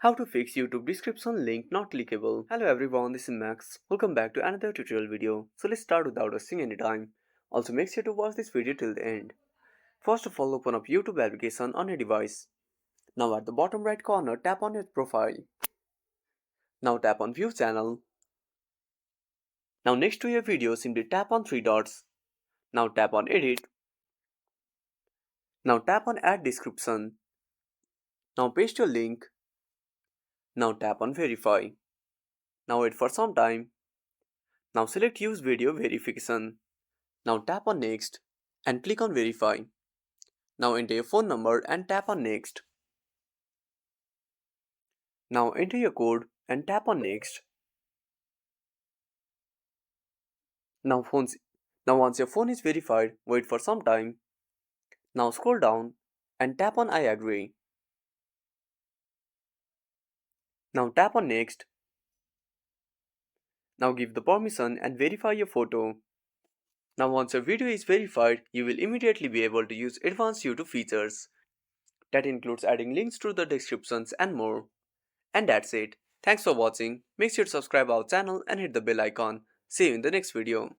How to fix YouTube description link not clickable. Hello everyone, this is Max. Welcome back to another tutorial video. So let's start without wasting any time. Also make sure to watch this video till the end. First of all, open up YouTube application on your device. Now at the bottom right corner, tap on your profile. Now tap on view channel. Now next to your video, simply tap on three dots. Now tap on edit. Now tap on add description. Now paste your link. Now tap on verify. Now wait for some time. Now select use video verification. Now tap on next and click on verify. Now enter your phone number and tap on next. Now enter your code and tap on next. Now, once your phone is verified, wait for some time. Now scroll down and tap on I agree. Now tap on next. Now give the permission and verify your photo. Now once your video is verified, you will immediately be able to use advanced YouTube features. That includes adding links to the descriptions and more. And that's it. Thanks for watching. Make sure to subscribe our channel and hit the bell icon. See you in the next video.